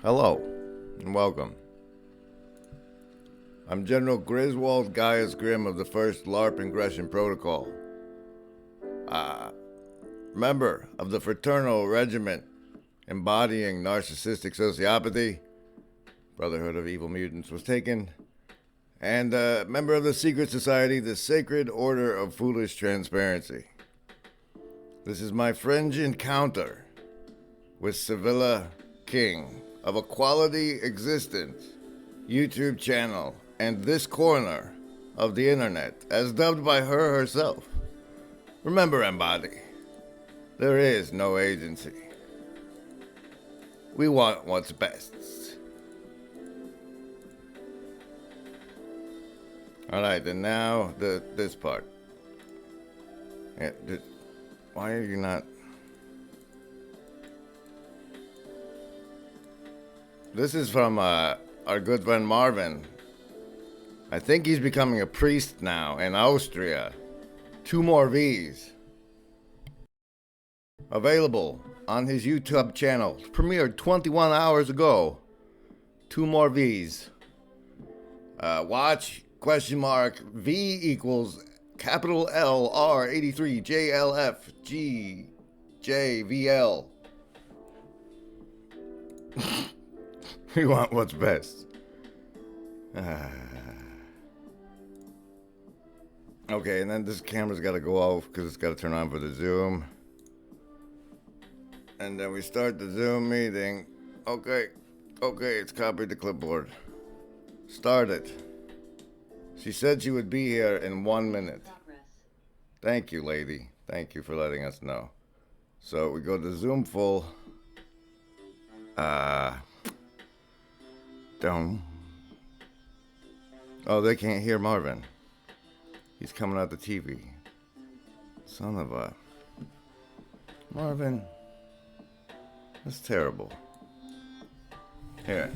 Hello, and welcome. I'm General Griswold Gaius Grimm of the 1st LARP Ingression Protocol. Member of the Fraternal Regiment embodying narcissistic sociopathy, Brotherhood of Evil Mutants was taken, and member of the secret society, the Sacred Order of Foolish Transparency. This is my Fringe encounter with Sevilla King of a Quality Existence YouTube channel and this corner of the internet, as dubbed by her herself. Remember, Embody, there is no agency. We want what's best. Alright, and now this part. Yeah, why are you not... This is from our good friend Marvin. I think he's becoming a priest now in Austria. 2 more V's. Available on his YouTube channel. Premiered 21 hours ago. 2 more V's. Watch, question mark, V equals capital L R 83 JLF G JVL. We want what's best. Okay, and then this camera's got to go off because it's got to turn on for the Zoom. And then we start the Zoom meeting. Okay, it's copied to clipboard. Start it. She said she would be here in 1 minute. Thank you, lady. Thank you for letting us know. So we go to Zoom full. Don't. Oh, they can't hear Marvin. He's coming out the TV. Son of a... Marvin. That's terrible. Here.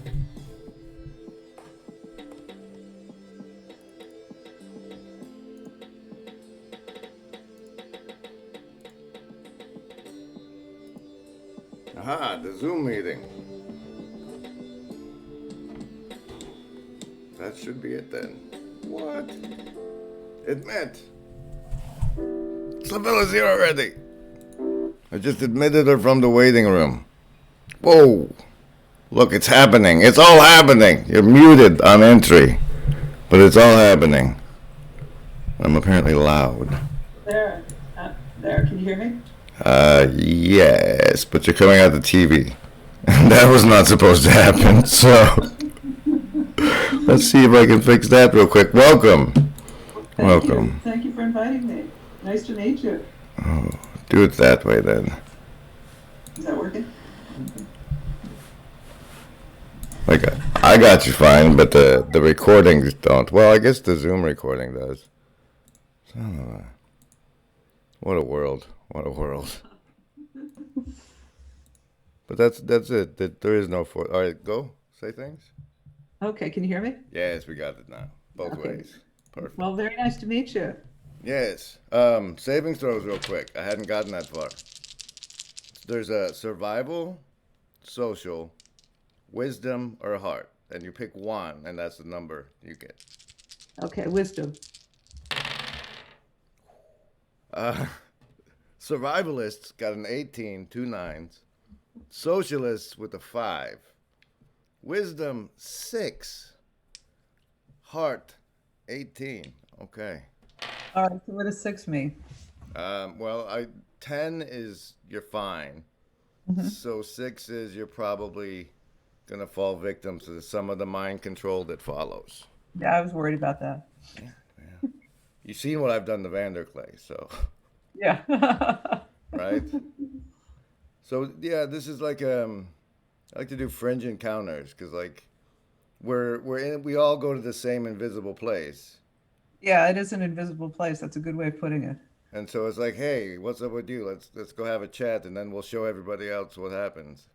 Aha, the Zoom meeting. That should be it then. What? Admit. Sevilla's here already. I just admitted her from the waiting room. Whoa. Look, it's happening. It's all happening. You're muted on entry. But it's all happening. I'm apparently loud. There, can you hear me? Yes, but you're coming out the TV. That was not supposed to happen, so... Let's see if I can fix that real quick. Welcome. Welcome. Thank you for inviting me. Nice to meet you. Oh, do it that way then. Is that working? Like, I got you fine, but the recordings don't. Well, I guess the Zoom recording does. What a world. What a world. But that's it. There is no... All right, go. Say things. Okay, can you hear me? Yes, we got it now. Both ways. Perfect. Well, very nice to meet you. Yes. Savings throws real quick. I hadn't gotten that far. There's a survival, social, wisdom, or heart. And you pick one, and that's the number you get. Okay, wisdom. Survivalists got an 18, 2 9s. Socialists with a 5. Wisdom, 6. Heart, 18. Okay. All right, so what does 6 mean? Well, 10 is you're fine. Mm-hmm. So 6 is you're probably going to fall victim to some of the mind control that follows. Yeah, I was worried about that. Yeah. You've seen what I've done to Vanderclay, so... Yeah. Right? So, yeah, this is like... I like to do Fringe encounters because, like, we all go to the same invisible place. Yeah, it is an invisible place. That's a good way of putting it. And so it's like, hey, what's up with you? Let's go have a chat, and then we'll show everybody else what happens.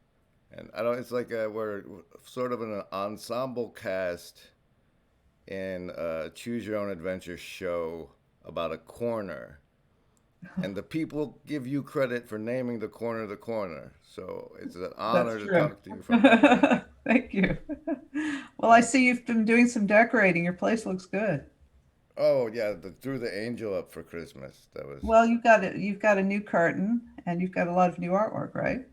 And I don't. It's like we're sort of an ensemble cast in a choose your own adventure show about a corner. And the people give you credit for naming the corner. So it's an honor to talk to you from that. Thank you. Well, I see you've been doing some decorating. Your place looks good. Oh yeah, threw the angel up for Christmas. That was Well, you've got a new curtain and you've got a lot of new artwork, right?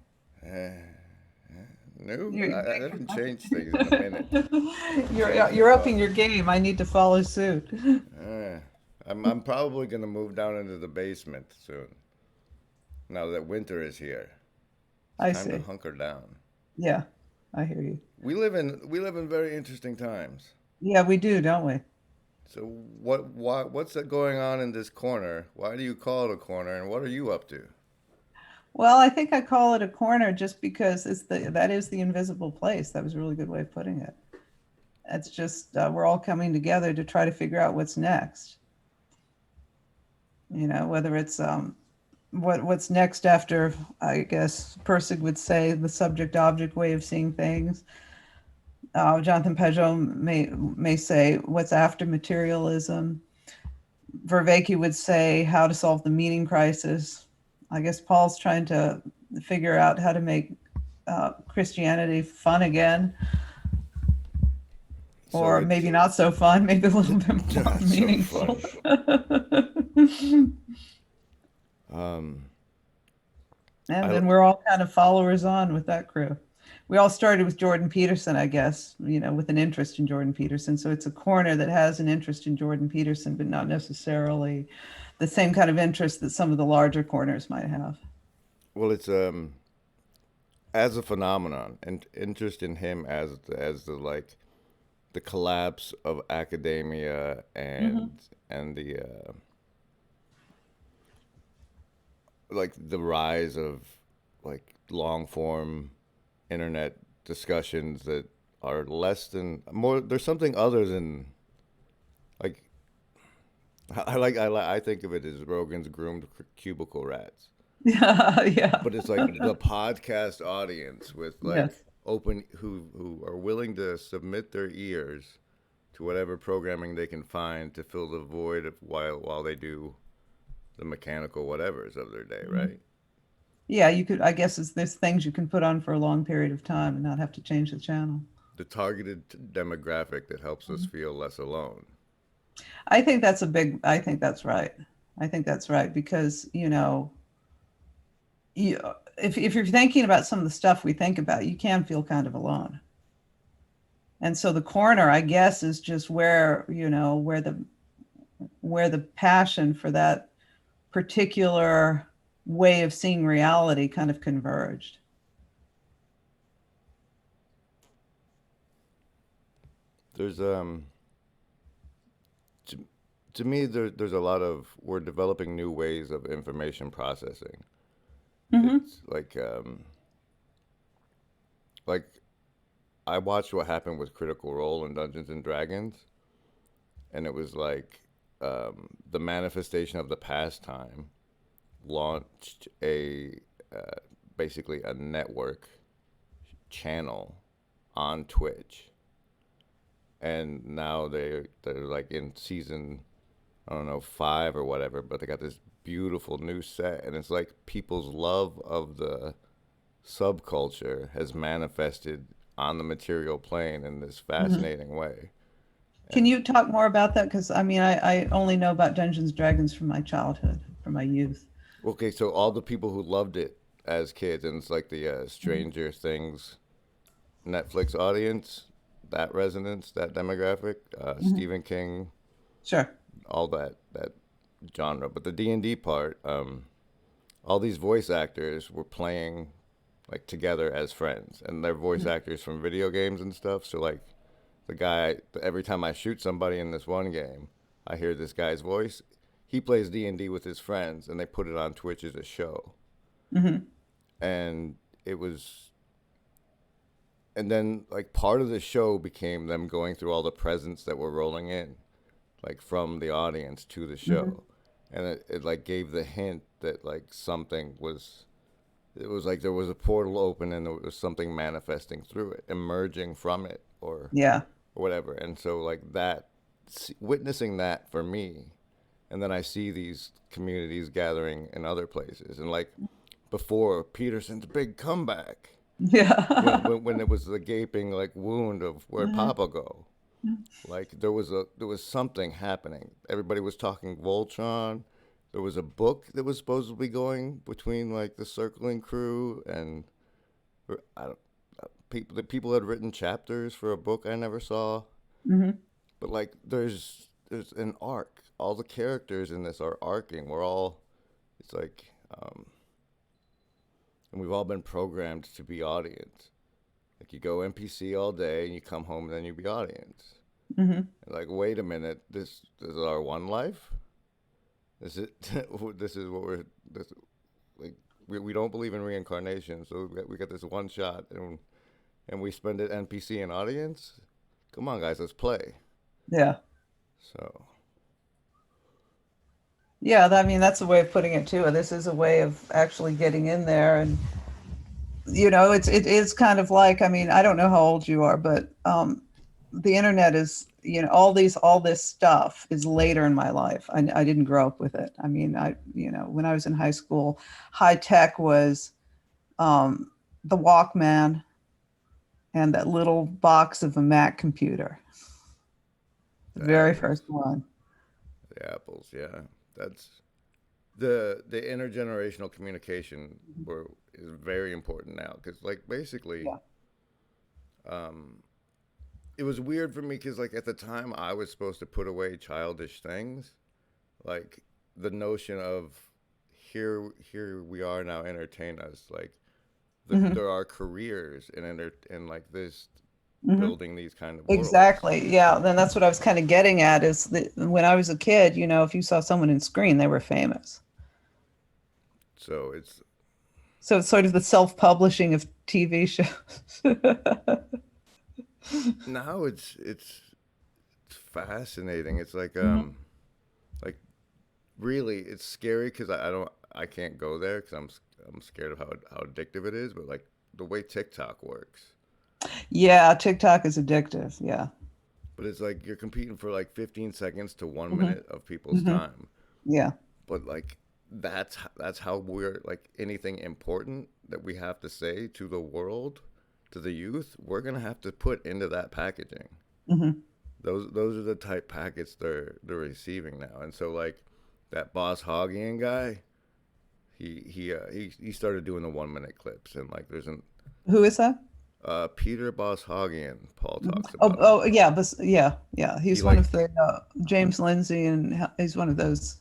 new. You're I haven't changed things in a minute. Changed you're things upping up. your game. I need to follow suit. Uh, I'm probably gonna move down into the basement soon. Now that winter is here, it's I time to see. hunker down. Yeah, I hear you. We live in very interesting times. Yeah, we do, don't we? So what's that going on in this corner? Why do you call it a corner, and what are you up to? Well, I think I call it a corner just because that is the invisible place. That was a really good way of putting it. It's just we're all coming together to try to figure out what's next. Whether it's what's next after, I guess Persig would say, the subject object way of seeing things. Jonathan Peugeot may say what's after materialism. Vervaeke would say how to solve the meaning crisis. I guess Paul's trying to figure out how to make Christianity fun again, So or it's maybe not so fun, maybe a little bit more not so meaningful. fun. Um, And I then we're all kind of followers on with that crew. We all started with Jordan Peterson, I guess, with an interest in Jordan Peterson. So it's a corner that has an interest in Jordan Peterson, but not necessarily the same kind of interest that some of the larger corners might have. well, it's as a phenomenon and interest in him as the like the collapse of academia Hmm. and the like the rise of like long form internet discussions that are less than more. There's something other than like I think of it as Rogan's groomed cubicle rats, Yeah, yeah. but it's like the podcast audience with like Yes. open who are willing to submit their ears to whatever programming they can find to fill the void of while they do the mechanical whatevers of their day, Mhm. right? Yeah, you could, I guess there's things you can put on for a long period of time and not have to change the channel. The targeted demographic that helps us Mhm. feel less alone. I think that's right. I think that's right because, you, if you're thinking about some of the stuff we think about, you can feel kind of alone. And so the corner, I guess, is just where the passion for that particular way of seeing reality kind of converged. There's to, to me there's a lot of we're developing new ways of information processing. Hmm. It's like I watched what happened with Critical Role in Dungeons and Dragons, and it was like the manifestation of the pastime launched a basically a network channel on Twitch, and now they're like in season I don't know 5 or whatever, but they got this beautiful new set, and it's like people's love of the subculture has manifested on the material plane in this Hmm. fascinating way. Can And you talk more about that? Because I mean, I only know about Dungeons and Dragons from my childhood, from my youth. okay, so all the people who loved it as kids, and it's like the Mhm. Stranger Things Netflix audience, that resonance, that demographic, Mhm. Stephen King, Sure. all that genre. But the D&D part, all these voice actors were playing like together as friends, and they're voice Mhm. actors from video games and stuff. So like the guy, every time I shoot somebody in this one game, I hear this guy's voice. He plays D&D with his friends, and they put it on Twitch as a show. Hmm. And it was, and then like part of the show became them going through all the presents that were rolling in, like from the audience to the Hmm. show, and it like gave the hint that like something was. It was like there was a portal open and there was something manifesting through it, emerging from it, Yeah. or whatever. And so like that, witnessing that for me, and then I see these communities gathering in other places, and like before Peterson's big comeback, Yeah. when it was the gaping like wound of where'd Mhm. Papa go? Like there was something happening. Everybody was talking Voltron. There was a book that was supposed to be going between like the circling crew and I don't people. The people had written chapters for a book I never saw. Mhm. But like there's an arc. All the characters in this are arcing. We're all it's like and we've all been programmed to be audience. Like you go NPC all day and you come home and then you be audience. Mhm. And like wait a minute, this is our one life. This is this is what we're this like we don't believe in reincarnation, so we got this one shot and we spend it NPC and audience. Come on, guys, let's play. Yeah. So Yeah, I mean that's a way of putting it too. This is a way of actually getting in there, and it is kind of like, I mean, I don't know how old you are, but the internet is, all this stuff is later in my life. I didn't grow up with it. I mean, when I was in high school, high tech was um, the Walkman and that little box of a Mac computer, the the very apples, first one. the apples, yeah, that's the intergenerational communication were is very important now because like basically Yeah. um, it was weird for me because like at the time I was supposed to put away childish things like the notion of here we are now entertain us like Hmm. there are careers in like this Hmm. building these kind of worlds. Exactly. Yeah. Then that's what I was kind of getting at is that when I was a kid, if you saw someone in screen, they were famous. So it's So it's sort of the self-publishing of TV shows. now it's fascinating. It's Mhm. like really it's scary because I can't go there because I'm scared of how addictive it is. But like the way TikTok works, Yeah, TikTok is addictive. Yeah. but it's like you're competing for like 15 seconds to one Hmm. minute of people's Hmm. time. Yeah. But like that's how we're like anything important that we have to say to the world, to the youth, we're gonna have to put into that packaging. Hmm. Those are the type packets they're receiving now, and so like that Boss Hoggian guy, he started doing the 1 minute clips, and like there's an Who is that? Peter Boss Hoggian, Paul Mhm. talks Oh, about him. oh, yeah, but yeah, yeah. He He's one like of the James Lindsay, and he's one of those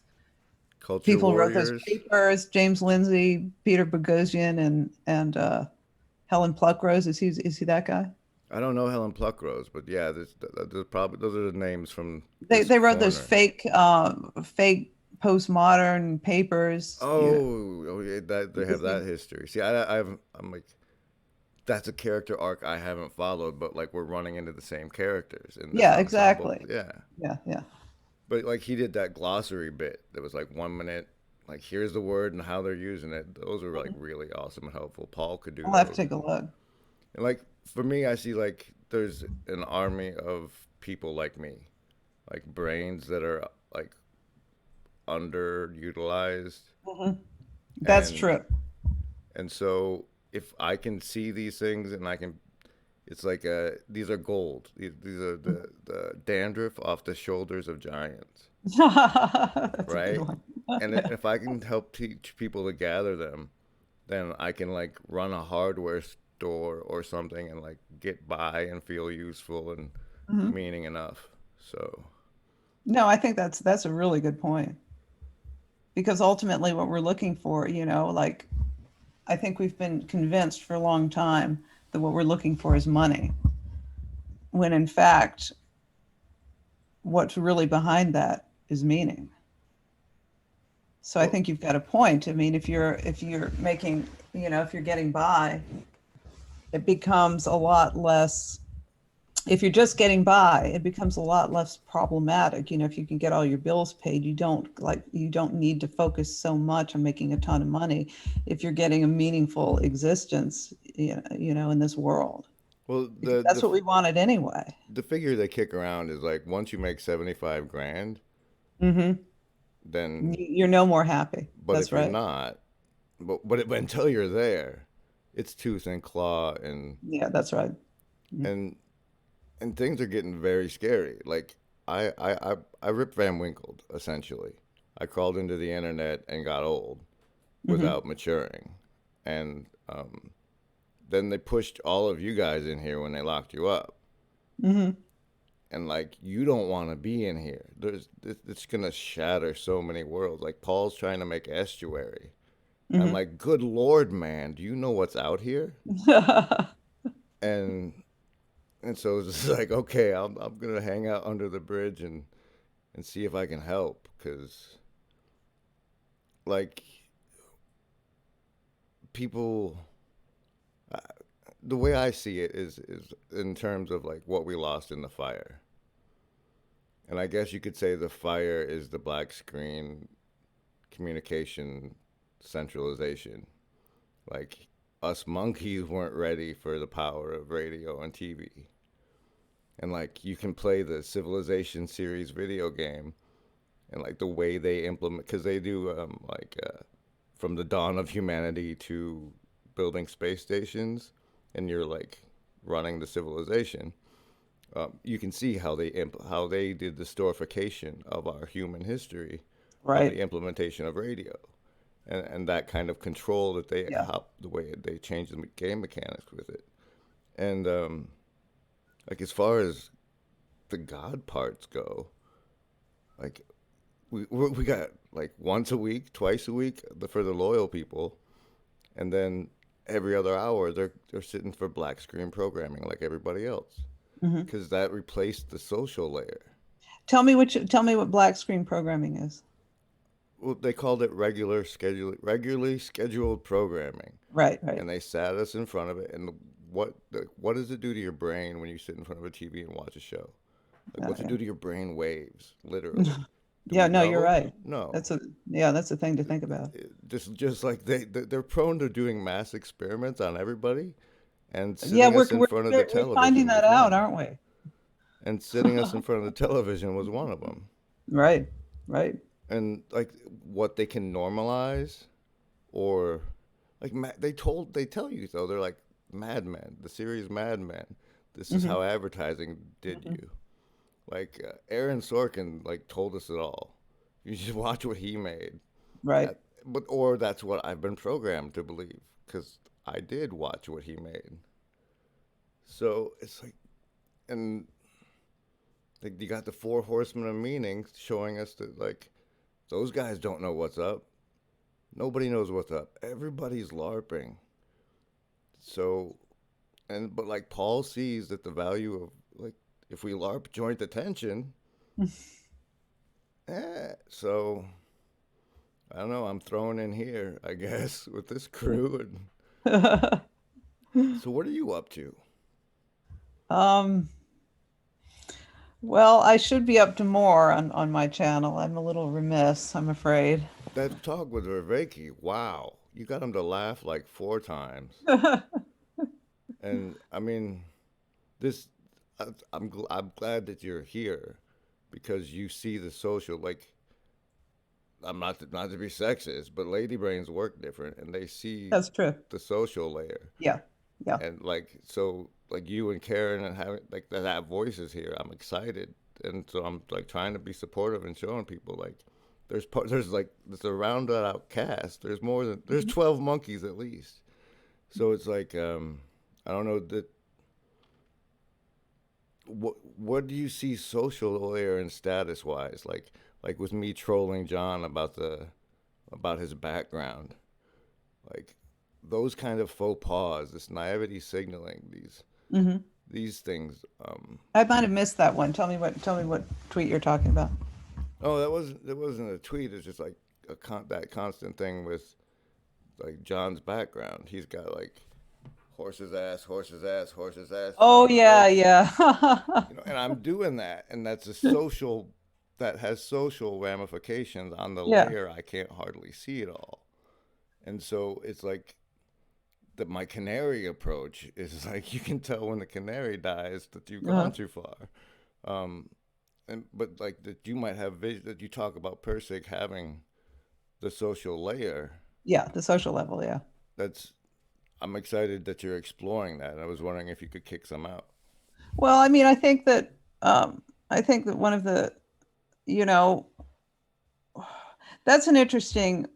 culture people who wrote those warriors. papers. James Lindsay, Peter Boghossian, and Helen Pluckrose. Is he that guy? I don't know Helen Pluckrose, but yeah, there's probably those are the names from They this they wrote those corner. fake postmodern papers. Oh, yeah, that they have that Disney. history. See, I'm like that's a character arc I haven't followed, but like we're running into the same characters in this Yeah, ensemble. exactly. Yeah. Yeah, yeah. But like he did that glossary bit that was like 1 minute, like here's the word and how they're using it. Those are like Mhm. really awesome and helpful. Paul could do I'll have to those. take a look. And like for me, I see like there's an army of people like me, like brains that are like underutilized Hmm. That's and true. so if I can see these things and I can it's like these are gold. These are the dandruff off the shoulders of giants, That's a good right? one. And Yeah. if I can help teach people to gather them, then I can like run a hardware store or something and like get by and feel useful and Mhm. meaning enough. So, No, I think that's a really good point because ultimately what we're looking for, like I think we've been convinced for a long time that what we're looking for is money, when in fact what's really behind that is meaning. So I well, think you've got a point. I mean, if you're making, if you're getting by, it becomes a lot less. If you're just getting by, it becomes a lot less problematic. If you can get all your bills paid, you don't need to focus so much on making a ton of money if you're getting a meaningful existence, in this world. well, Because that's what we wanted anyway. the figure they kick around is like once you make 75 grand, Hmm. then You're no more happy. but That's if you're right. not, but until you're there, it's tooth and claw, Yeah, that's right. Mhm. and and things are getting very scary. Like I Rip Van Winkled essentially. I crawled into the internet and got old Mhm. without maturing, and then they pushed all of you guys in here when they locked you up, Mhm. and like you don't want to be in here. It's gonna shatter so many worlds. Like Paul's trying to make estuary. I'm Mhm. like, good lord, man, do you know what's out here? And and so it's just like, okay, I'm gonna hang out under the bridge and see if I can help, because like people, uh, the way I see it is in terms of like what we lost in the fire, and I guess you could say the fire is the black screen communication centralization. Like us monkeys weren't ready for the power of radio and TV. And like you can play the Civilization series video game, and like the way they implement, because they do from the dawn of humanity to building space stations, and you're like running the civilization. You can see how how they did the storification of our human history by Right. the implementation of radio, and that kind of control that they Yeah. how the way they changed the game mechanics with it. And like as far as the God parts go, like we got like once a week, twice a week for the loyal people, and then every other hour they're sitting for black screen programming like everybody else, Mhm. because that replaced the social layer. Tell me what black screen programming is. Well, they called it regularly scheduled programming, Right, right. and they sat us in front of it. And what does it do to your brain when you sit in front of a TV and watch a show? Like, Oh, what's it yeah. do to your brain waves? Literally, do Yeah, we no, you're know? right. No. That's a thing to think about. Just like they're prone to doing mass experiments on everybody, and Yeah, sitting us in front of the we're finding television that was out, one. aren't we? And sitting us in front of the television was one of them. Right, right. And like what they can normalize, or like they tell you, though, they're like Mad Men, the series Mad Men. This is Hmm. how advertising did Hmm. you. Like Aaron Sorkin like told us it all. You should watch what he made. Right. That, but or that's what I've been programmed to believe, because I did watch what he made. So it's like, and like you got the four horsemen of meaning showing us that like those guys don't know what's up. Nobody knows what's up. Everybody's LARPing. So, and but like Paul sees that the value of like if we LARP joint attention, so I don't know. I'm thrown in here, I guess, with this crew. And so, what are you up to? Um, well, I should be up to more on my channel. I'm a little remiss, I'm afraid. That talk with Verveki, wow, you got him to laugh like four times. And I mean, this, I'm glad that you're here, because you see the social, like, I'm not to be sexist, but lady brains work different, and they see That's true. the social layer. Yeah. Yeah. And like, so like you and Karen and having like that voices here, I'm excited. And so I'm like trying to be supportive and showing people like there's like it's a rounded out cast. There's Mhm. 12 monkeys at least. So it's like I don't know that what do you see social layer and status wise, like with me trolling John about his background, like those kind of faux pas, this naivety signaling, Hmm. these things. I might have missed that one. Tell me what tweet you're talking about. Oh, that wasn't a tweet. It's just like that constant thing with like John's background. He's got like horse's ass, horse's ass, horse's ass Oh on the yeah, bridge. yeah. And I'm doing that, and that's a social that has social ramifications on the Yeah. layer. I can't hardly see it all, and so it's like that. My canary approach is like you can tell when the canary dies that you've Uh-huh. gone too far. Um, and but like that you might have vision that you talk about Persig having the social layer. Yeah, the social level, yeah. That's I'm excited that you're exploring that. I was wondering if you could kick some out. Well, I mean, I think that one of the, you know, that's an interesting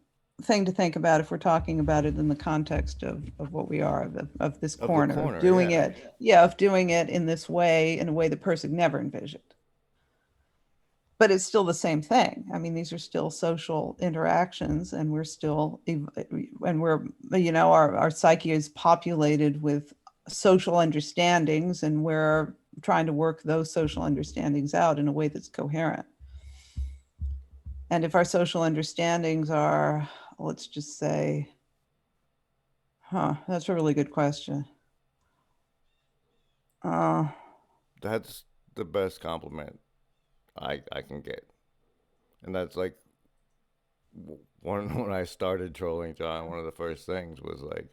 thing to think about if we're talking about it in the context of what we are of this Of the corner of corner, doing yeah. it, yeah, of doing it in this way, in a way that Persig never envisioned. But it's still the same thing. I mean, these are still social interactions, and we're still, and we're, our psyche is populated with social understandings, and we're trying to work those social understandings out in a way that's coherent. And if our social understandings are, let's just say, that's a really good question. Uh, That's the best compliment I can get. And that's like when I started trolling John, one of the first things was like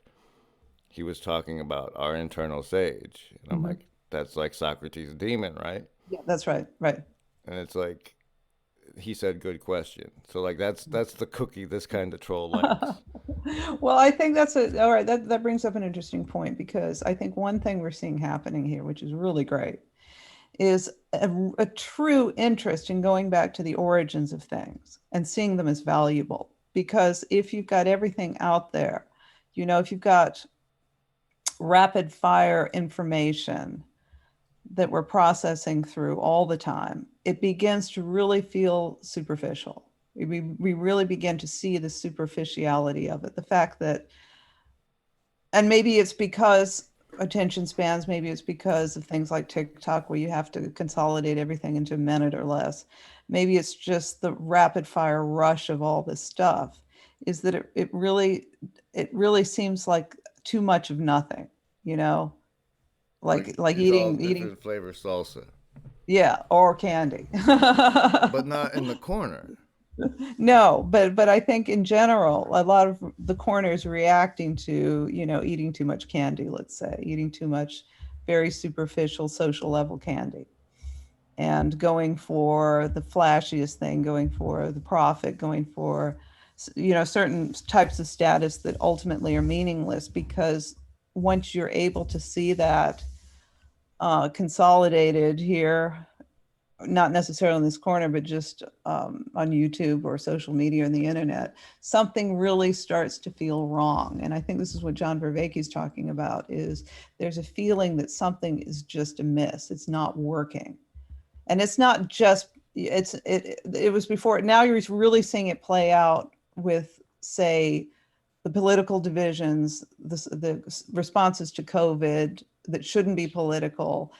he was talking about our internal sage. And I'm mhm. like, that's like Socrates' demon, right? Yeah, that's right, right. And it's like he said good question. So like that's the cookie this kind of troll likes. Well, I think that's all right. That brings up an interesting point because I think one thing we're seeing happening here, which is really great, is a true interest in going back to the origins of things and seeing them as valuable. Because if you've got everything out there, if you've got rapid fire information that we're processing through all the time, it begins to really feel superficial. We really begin to see the superficiality of it. The fact that, and maybe it's because attention spans, maybe it's because of things like TikTok where you have to consolidate everything into a minute or less. Maybe it's just the rapid fire rush of all this stuff, is that it really seems like too much of nothing, you know, Like like it's all eating, different flavor salsa, yeah, or candy. but not in the corner. No, but I think in general, a lot of the corner is reacting to, eating too much candy, let's say, eating too much very superficial social level candy and going for the flashiest thing, going for the profit, going for, certain types of status that ultimately are meaningless because once you're able to see that consolidated here, not necessarily in this corner, but just on YouTube or social media and the internet, something really starts to feel wrong. And I think this is what John Vervaeke is talking about: is there's a feeling that something is just amiss. It's not working, and it's not just it was before. Now you're really seeing it play out with, say, the political divisions, the responses to COVID that shouldn't be political,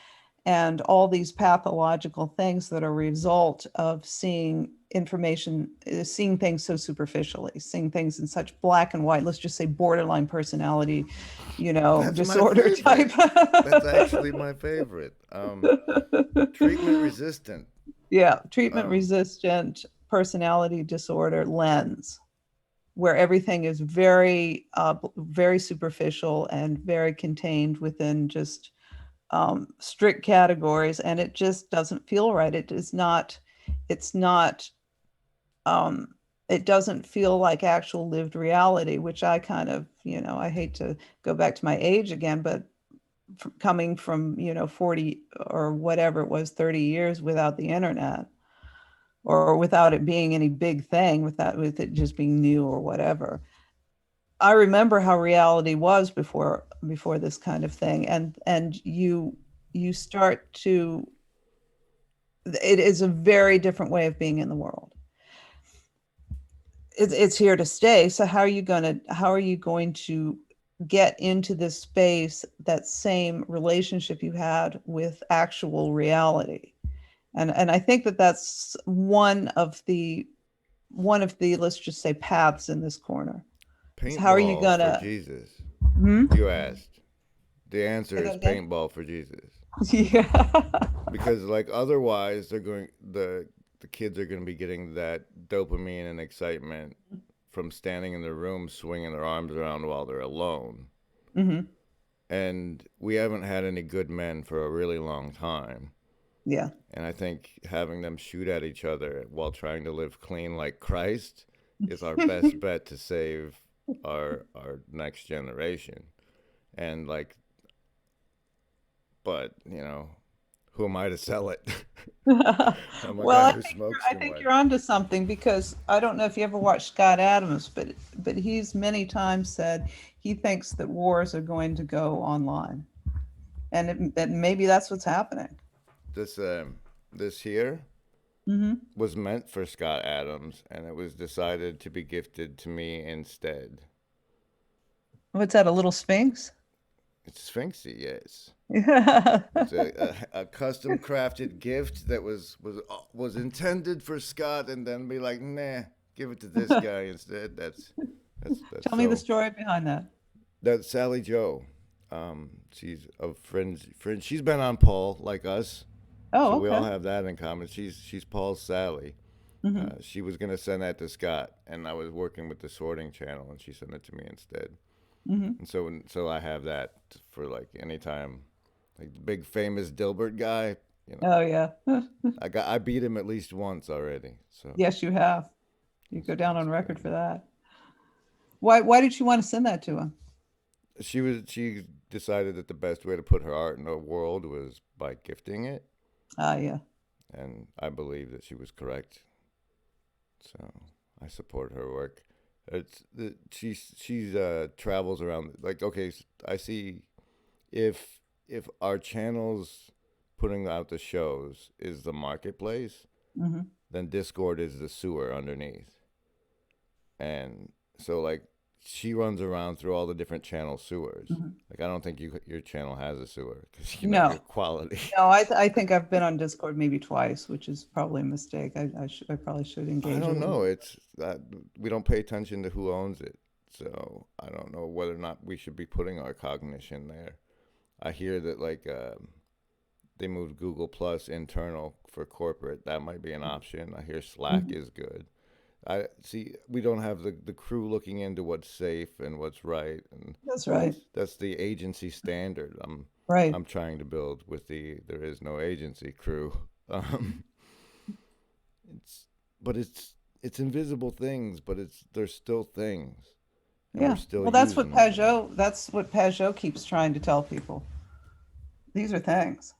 and all these pathological things that are a result of seeing information, seeing things so superficially, seeing things in such black and white, let's just say borderline personality, That's my disorder type. favorite. That's actually my favorite. Treatment resistant. Yeah, treatment Um, resistant personality disorder lens, where everything is very, very superficial and very contained within just strict categories, and it just doesn't feel right. It is not. It's not. Um, it doesn't feel like actual lived reality, which I kind of, I hate to go back to my age again, but coming from 40 or whatever it was, 30 years without the internet or without it being any big thing, with it just being new or whatever. I remember how reality was before this kind of thing, and you start to, it is a very different way of being in the world. It's here to stay. So how are you going to get into this space, that same relationship you had with actual reality? And I think that that's one of the, let's just say, paths in this corner. Is how are you Paintball for gonna? Jesus. Hmm? You asked. The answer Say that is again. paintball for Jesus. Yeah. Because like otherwise the kids are going to be getting that dopamine and excitement from standing in the room swinging their arms around while they're alone. Hmm. And we haven't had any good men for a really long time. Yeah. And I think having them shoot at each other while trying to live clean like Christ is our best bet to save our next generation. and like, but who am I to sell it? I'm a Well, guy who smokes I too think much. you're onto something because I don't know if you ever watched Scott Adams, but he's many times said he thinks that wars are going to go online, and maybe that's what's happening. This here Hmm. was meant for Scott Adams, and it was decided to be gifted to me instead. What's that? A little sphinx? It's Sphinxy, yes. Yeah. It's a custom crafted gift that was intended for Scott, and then be like, nah, give it to this guy instead. That's Tell me the so. story behind that. That's Sally Joe. She's of Fringe. Fringe. She's been on Paul like us, so Oh, we all okay. have that in common. She's Paul's Sally. Hmm. She was gonna send that to Scott, and I was working with the sorting channel, and she sent it to me instead. Hmm. And so I have that for like anytime, like the big famous Dilbert guy. You know, Oh, yeah. I beat him at least once already. So Yes, you have. You go down it's on good. record for that. Why did you want to send that to him? She decided that the best way to put her art in the world was by gifting it, Ah, yeah. and I believe that she was correct. So I support her work. She's travels around, like, okay, I see if our channels putting out the shows is the marketplace, Hmm. then Discord is the sewer underneath. And so, like, she runs around through all the different channel sewers. Hmm. Like, I don't think your channel has a sewer because your No, quality. no, I think I've been on Discord maybe twice, which is probably a mistake. I probably should I engage a don't little know. more. It's that we don't pay attention to who owns it. So I don't know whether or not we should be putting our cognition there. I hear that, like, they moved Google Plus internal for corporate. That might be an option. I hear Slack Mhm. is good. I see. We don't have the crew looking into what's safe and what's right, and That's right. that's the agency standard. Right. I'm trying to build with the there is no agency crew. Um, it's but it's invisible things, but it's there's still things, and we're Yeah. still Well, using them. That's what Pajot keeps trying to tell people. These are things.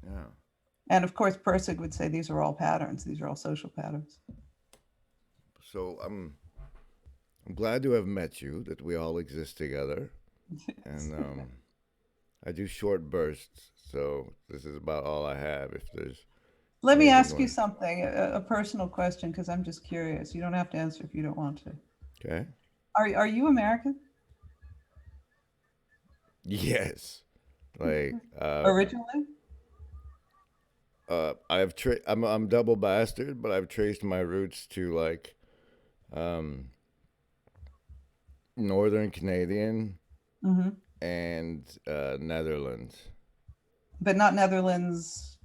Yeah. And of course, Persig would say these are all patterns. These are all social patterns. So I'm glad to have met you. That we all exist together, and I do short bursts. So this is about all I have. If there's Let me anything you ask you want, something, a personal question, because I'm just curious. You don't have to answer if you don't want to. okay? Are you American Yes. Like originally? I'm double bastard, but I've traced my roots to, like, um Northern Canadian Hmm. and Netherlands. But not Netherlands.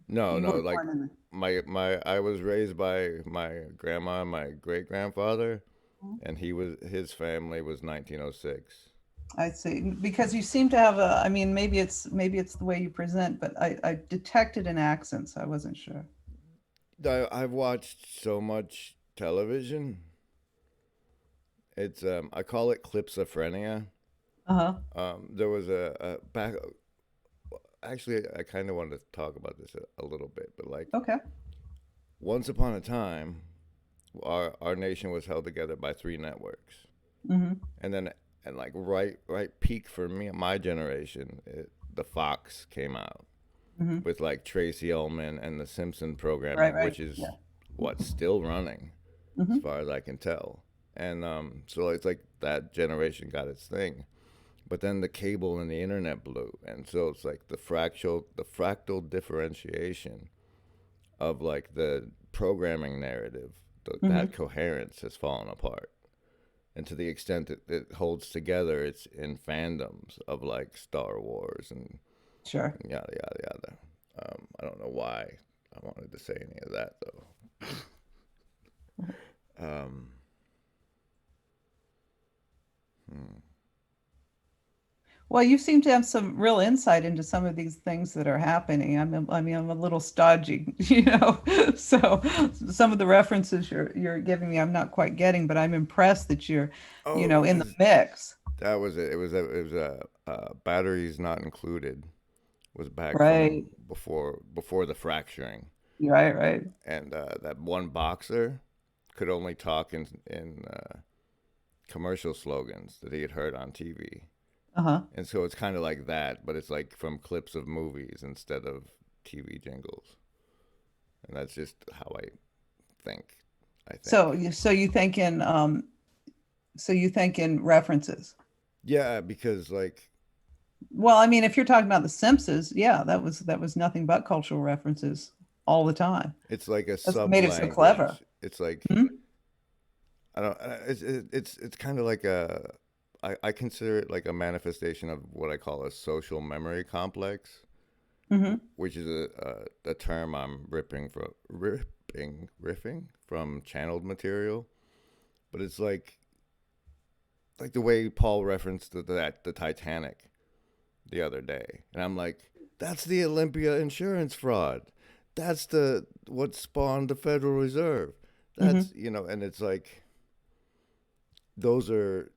No, You no, weren't like born in my I was raised by my grandma and my great grandfather, the. and his family was 1906. I see. Because you seem to have a, I mean, maybe it's the way you present, but I detected an accent, so I wasn't sure. I've watched so much television. It's I call it clipsophrenia. Uh-huh. There was a back. Actually, I kind of wanted to talk about this a little bit, but, like, Okay. once upon a time, our nation was held together by three networks, Mm-hmm. and then and like right peak for me my generation, the Fox came out Mm-hmm. with, like, Tracy Ullman and the Simpson Right, programming, right. which is Yeah. what's still running as Mm-hmm. far as I can tell. And so it's like that generation got its thing. But then the cable and the internet blew, and so it's like the fractal differentiation of, like, the programming narrative, that Mm-hmm. coherence has fallen apart. And to the extent that it holds together, it's in fandoms of, like, Star Wars and Sure. yada yada yada. I don't know why I wanted to say any of that though. Um, hmm. Well, you seem to have some real insight into some of these things that are happening. I mean, I'm a little stodgy, you know. So some of the references you're giving me, I'm not quite getting, but I'm impressed that you're, Oh, in the because mix. That was it. It was a batteries not included. Was back from Right. before the fracturing, Right, right. and that one boxer could only talk in commercial slogans that he had heard on TV. Uh-huh. And so it's kind of like that, but it's like from clips of movies instead of TV jingles. And that's just how I think. I So think. you you think in references. Yeah, because like Well, I mean, if you're talking about The Simpsons, yeah, that was nothing but cultural references all the time. it's like a That's what sub made it so clever. language. It's like Hmm? I don't. It's kind of like a. I consider it like a manifestation of what I call a social memory complex, Hmm. which is a term I'm riffing from channeled material. But it's like the way Paul referenced the Titanic the other day, and I'm like, that's the Olympia insurance fraud. That's the what spawned the Federal Reserve. Hmm. That's and it's like those are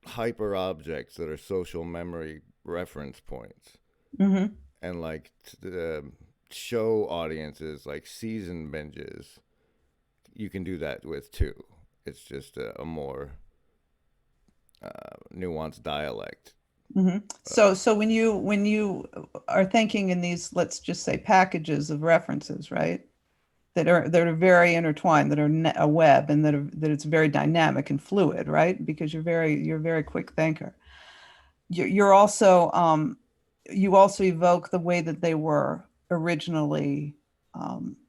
hyper objects that are social memory reference points, Hmm. and like show audiences like season binges. You can do that with too. It's just a more nuanced dialect. Hmm. Uh, So when you are thinking in these, let's just say, packages of references, right? That are very intertwined, that are a web, and that it's very dynamic and fluid, right? Because you're a very quick thinker. You're also you also evoke the way that they were originally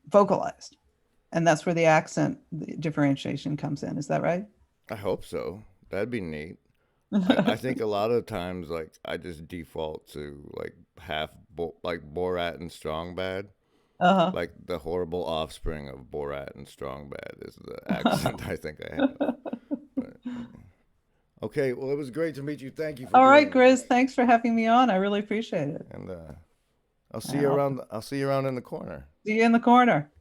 vocalized, and that's where the accent differentiation comes in. Is that right? I hope so. That'd be neat. I think a lot of times like I just default to like like Borat and Strong Bad. Uh-huh. Like the horrible offspring of Borat and Strong Bad is the accent I think I have. But okay, well it was great to meet you. Thank you for All right, doing this. Grizz, thanks for having me on. I really appreciate it. And I'll see And you I'll around. I'll see you around in the corner. see you in the corner.